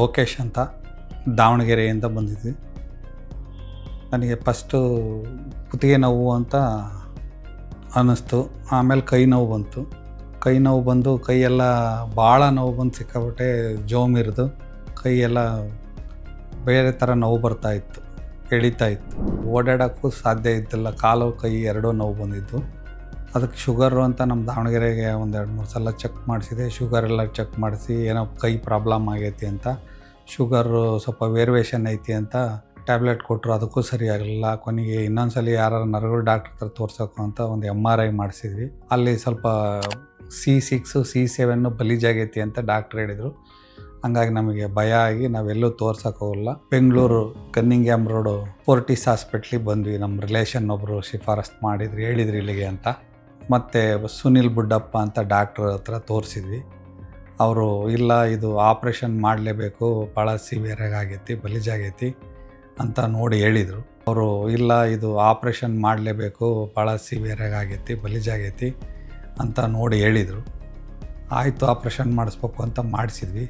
ಲೋಕೇಶ್ ಅಂತ ದಾವಣಗೆರೆಯಿಂದ ಬಂದಿದ್ವಿ. ನನಗೆ ಫಸ್ಟು ಕುತ್ತಿಗೆ ನೋವು ಅಂತ ಅನ್ನಿಸ್ತು. ಆಮೇಲೆ ಕೈ ನೋವು ಬಂತು. ಕೈ ನೋವು ಬಂದು ಕೈಯೆಲ್ಲ ಭಾಳ ನೋವು ಬಂದು ಸಿಕ್ಕಾಬಿಟ್ಟೆ ಜೋಮಿರಿದು ಕೈಯೆಲ್ಲ ಬೇರೆ ಥರ ನೋವು ಬರ್ತಾಯಿತ್ತು, ಎಳಿತಾಯಿತ್ತು. ಓಡಾಡೋಕ್ಕೂ ಸಾಧ್ಯ ಇದ್ದಿಲ್ಲ. ಕಾಲು ಕೈ ಎರಡೂ ನೋವು ಬಂದಿದ್ದು. ಅದಕ್ಕೆ ಶುಗರು ಅಂತ ನಮ್ಮ ದಾವಣಗೆರೆಗೆ ಒಂದು 2-3 ಸಲ ಚೆಕ್ ಮಾಡಿಸಿದೆ. ಶುಗರೆಲ್ಲ ಚೆಕ್ ಮಾಡಿಸಿ ಏನೋ ಕೈ ಪ್ರಾಬ್ಲಮ್ ಆಗೈತಿ ಅಂತ, ಶುಗರು ಸ್ವಲ್ಪ ವೇರಿಯೇಷನ್ ಐತಿ ಅಂತ ಟ್ಯಾಬ್ಲೆಟ್ ಕೊಟ್ಟರು. ಅದಕ್ಕೂ ಸರಿಯಾಗಲಿಲ್ಲ. ಕೊನೆಗೆ ಇನ್ನೊಂದ್ಸಲ ಯಾರು ನರಗಳು ಡಾಕ್ಟ್ರ್ ಹತ್ರ ತೋರ್ಸೋಕು ಅಂತ ಒಂದು MRI ಮಾಡಿಸಿದ್ವಿ. ಅಲ್ಲಿ ಸ್ವಲ್ಪ C6 C7 ಬಲಿಜಾಗೈತಿ ಅಂತ ಡಾಕ್ಟ್ರ್ ಹೇಳಿದರು. ಹಂಗಾಗಿ ನಮಗೆ ಭಯ ಆಗಿ ನಾವೆಲ್ಲೂ ತೋರ್ಸೋಕ್ಕೋಗಲ್ಲ. ಬೆಂಗಳೂರು ಕನ್ನಿಂಗ್ಯಾಮ್ ರೋಡು ಫೋರ್ಟಿಸ್ ಹಾಸ್ಪಿಟ್ಲಿಗೆ ಬಂದ್ವಿ. ನಮ್ಮ ರಿಲೇಷನ್ ಒಬ್ಬರು ಶಿಫಾರಸ್ಸು ಹೇಳಿದ್ರು ಇಲ್ಲಿಗೆ ಅಂತ. ಮತ್ತು ಸುನಿಲ್ ಬುಡ್ಡಪ್ಪ ಅಂತ ಡಾಕ್ಟ್ರ್ ಹತ್ರ ತೋರಿಸಿದ್ವಿ. ಅವರು ಇಲ್ಲ, ಇದು ಆಪ್ರೇಷನ್ ಮಾಡಲೇಬೇಕು, ಭಾಳ ಸಿವಿಯರಾಗಿ ಆಗೈತಿ, ಬಲಿಜಾಗೈತಿ ಅಂತ ನೋಡಿ ಹೇಳಿದರು. ಅವರು ಇಲ್ಲ, ಇದು ಆಪ್ರೇಷನ್ ಮಾಡಲೇಬೇಕು, ಭಾಳ ಸಿವಿಯರಾಗಿ ಆಗೈತಿ, ಬಲಿಜಾಗೈತಿ ಅಂತ ನೋಡಿ ಹೇಳಿದರು. ಆಯಿತು, ಆಪ್ರೇಷನ್ ಮಾಡಿಸ್ಬೇಕು ಅಂತ ಮಾಡಿಸಿದ್ವಿ.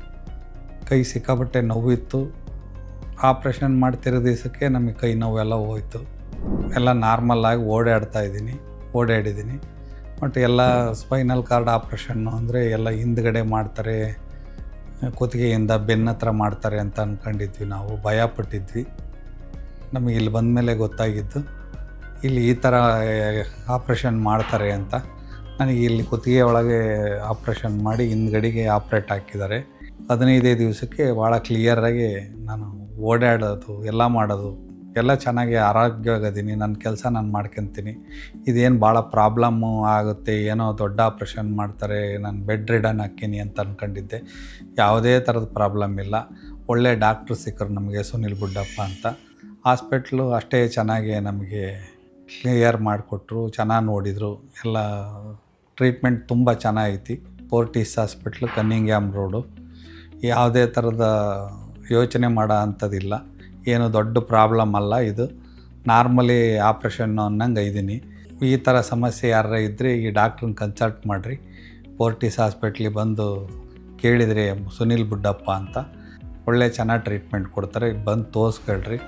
ಕೈ ಸಿಕ್ಕಾಪಟ್ಟೆ ನೋವಿತ್ತು. ಆಪ್ರೇಷನ್ ಮಾಡ್ತಿರೋ ದಿವಸಕ್ಕೆ ನಮಗೆ ಕೈ ನೋವೆಲ್ಲ ಹೋಯ್ತು. ಎಲ್ಲ ನಾರ್ಮಲ್ಲಾಗಿ ಓಡಾಡಿದ್ದೀನಿ. ಬಟ್ ಎಲ್ಲ ಸ್ಪೈನಲ್ ಕಾರ್ಡ್ ಆಪ್ರೇಷನ್ನು ಅಂದರೆ ಎಲ್ಲ ಹಿಂದ್ಗಡೆ ಮಾಡ್ತಾರೆ, ಕುತ್ತಿಗೆಯಿಂದ ಬೆನ್ನ ಹತ್ರ ಮಾಡ್ತಾರೆ ಅಂತ ಅಂದ್ಕೊಂಡಿದ್ವಿ. ನಾವು ಭಯಪಟ್ಟಿದ್ವಿ. ನಮಗೆ ಇಲ್ಲಿ ಬಂದಮೇಲೆ ಗೊತ್ತಾಗಿದ್ದು ಇಲ್ಲಿ ಈ ಥರ ಆಪ್ರೇಷನ್ ಮಾಡ್ತಾರೆ ಅಂತ. ನನಗೆ ಇಲ್ಲಿ ಕುತ್ತಿಗೆ ಒಳಗೆ ಆಪ್ರೇಷನ್ ಮಾಡಿ ಹಿಂದ್ಗಡೆಗೆ ಆಪ್ರೇಟ್ ಹಾಕಿದ್ದಾರೆ. 15 ದಿವಸಕ್ಕೆ ಭಾಳ ಕ್ಲಿಯರಾಗಿ ನಾನು ಓಡಾಡೋದು ಎಲ್ಲ ಮಾಡೋದು ಎಲ್ಲ ಚೆನ್ನಾಗಿ ಆರೋಗ್ಯವಾಗಿದ್ದೀನಿ. ನನ್ನ ಕೆಲಸ ನಾನು ಮಾಡ್ಕೊತೀನಿ. ಇದೇನು ಭಾಳ ಪ್ರಾಬ್ಲಮ್ಮು ಆಗುತ್ತೆ, ಏನೋ ದೊಡ್ಡ ಆಪ್ರೇಷನ್ ಮಾಡ್ತಾರೆ, ನಾನು ಬೆಡ್ ರಿಡನ್ ಹಾಕೀನಿ ಅಂತ ಅಂದ್ಕೊಂಡಿದ್ದೆ. ಯಾವುದೇ ಥರದ ಪ್ರಾಬ್ಲಮ್ ಇಲ್ಲ. ಒಳ್ಳೆ ಡಾಕ್ಟ್ರು ಸಿಕ್ಕರು ನಮಗೆ, ಸುನಿಲ್ ಬುಡ್ಡಪ್ಪ ಅಂತ. ಹಾಸ್ಪಿಟ್ಲು ಅಷ್ಟೇ ಚೆನ್ನಾಗಿ ನಮಗೆ ಕ್ಲಿಯರ್ ಮಾಡಿಕೊಟ್ರು, ಚೆನ್ನಾಗಿ ನೋಡಿದರು. ಎಲ್ಲ ಟ್ರೀಟ್ಮೆಂಟ್ ತುಂಬ ಚೆನ್ನಾಗೈತಿ. Fortis hospital Cunningham road. ಯಾವುದೇ ಥರದ ಯೋಚನೆ ಮಾಡೋ ಅಂಥದ್ದಿಲ್ಲ. ಏನು ದೊಡ್ಡ ಪ್ರಾಬ್ಲಮ್ ಅಲ್ಲ, ಇದು ನಾರ್ಮಲಿ ಆಪ್ರೇಷನ್ನು ಅನ್ನಂಗೆ ಇದ್ದೀನಿ. ಈ ಥರ ಸಮಸ್ಯೆ ಯಾರ ಇದ್ದರೆ ಈ ಡಾಕ್ಟ್ರನ್ನ ಕನ್ಸಲ್ಟ್ ಮಾಡಿರಿ. ಫೋರ್ಟಿಸ್ ಹಾಸ್ಪಿಟ್ಲಿಗೆ ಬಂದು ಕೇಳಿದರೆ ಸುನಿಲ್ ಬುಡ್ಡಪ್ಪ ಅಂತ, ಒಳ್ಳೆ ಚೆನ್ನಾಗಿ ಟ್ರೀಟ್ಮೆಂಟ್ ಕೊಡ್ತಾರೆ. ಬಂದು ತೋರಿಸ್ಕೊಳ್ರಿ.